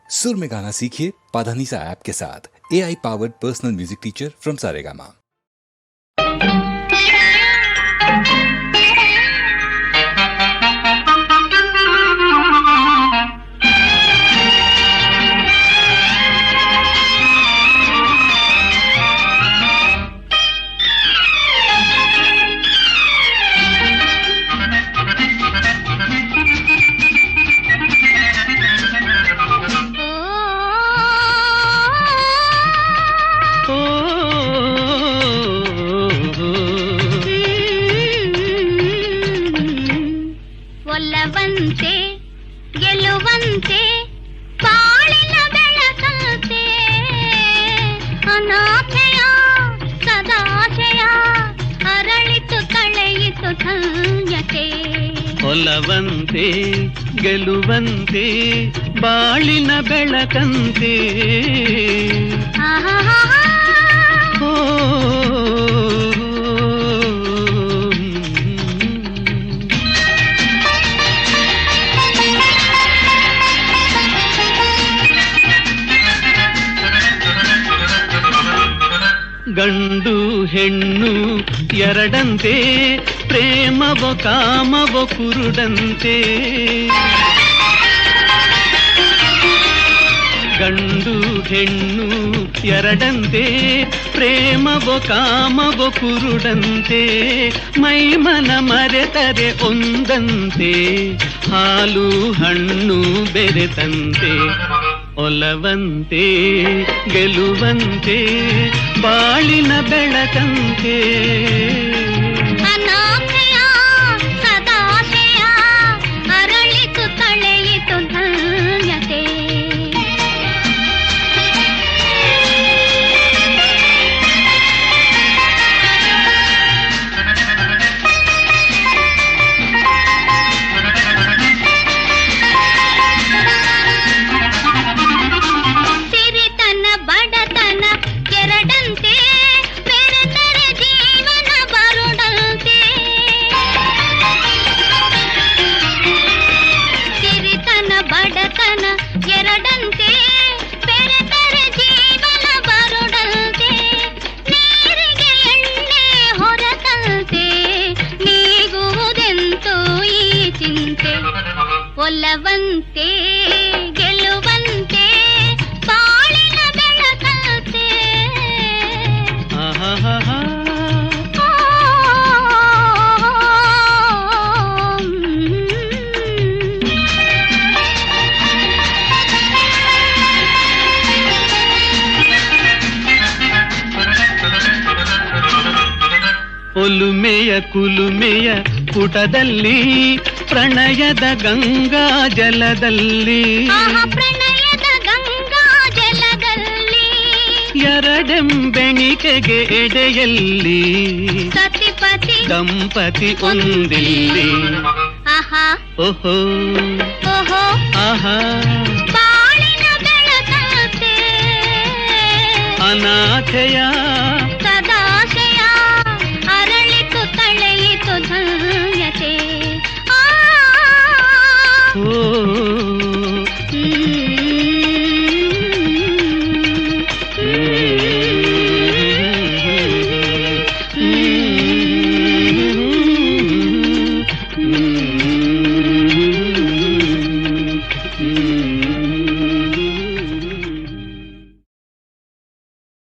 सुर में गाना सीखिए पाधानीसा ऐप के साथ। AI powered personal music teacher from Saregama. ಒಲವಂತೆ ಗೆಲುವಂತೆ ಬಾಳಿನ ಬೆಳಕಂತೆ ಅನಾಥೆಯ ಸದಾಶಯ ಅರಳಿತು ಕಳೆಯಿತು ಧನ್ಯತೆ. ಒಲವಂತೆ ಗೆಲುವಂತೆ ಬಾಳಿನ ಬೆಳಕಂತೆ ಗಂಡು ಹೆಣ್ಣು ಎರಡಂತೆ ಪ್ರೇಮವೋ ಕಾಮವೋ ಕುರುಡಂತೆ. ಗಂಡು ಹೆಣ್ಣು ಎರಡಂತೆ ಪ್ರೇಮವೋ ಕಾಮವೋ ಕುರುಡಂತೆ. ಮೈಮನ ಮರೆತರೆ ಒಂದಂತೆ ಹಾಲು ಹಣ್ಣು ಬೆರೆತಂತೆ. ಒಲವಂತೆ ಗೆಲುವಂತೆ ಬಾಳಿನ ಬೆಳಕಂತೆ ಅನಾಥೆಯ ಸದಾಶಯ ಅರಳಿತು ಕಳೆಯಿತು ಧನ್ಯತೆ. ಎರಡಂತೆ ಬೆರೆತರೆ ಜೀವನ ಬರುಡಂತೆ. ನೀರಿಗೆ ಎಣ್ಣೆ ಹೊರತಂತೆ ನೀಗುವುದೆಂತೂ ಈ ಚಿಂತೆ. ಒಲವಂತೆ ಗೆಲುವಂತೆ ಬಾಳಿನ ಬೆಳಕಂತೆ ಒಲುಮೆಯ ಕುಲುಮೆಯ ಪುಟದಲ್ಲಿ ಪ್ರಣಯದ ಗಂಗಾ ಜಲದಲ್ಲಿ. ಪ್ರಣಯದ ಗಂಗಾ ಜಲದಲ್ಲಿ ಎರಡೆಂಬೆಣಿಕೆಗೆ ಎಡೆಯಲ್ಲಿ ಸತಿಪತಿ ದಂಪತಿ ಒಂದಿಲ್ಲಿ. ಆಹಾ ಓಹೋ ಓಹೋ ಆಹಾ ಬಾಳಿನ ಬೆಳಕಂತೆ ಅನಾಥೆಯ ಸದಾಶಯ ಅರಳಿತು ಕಳೆಯಿತು ಧನ್ಯತೆ. ಓ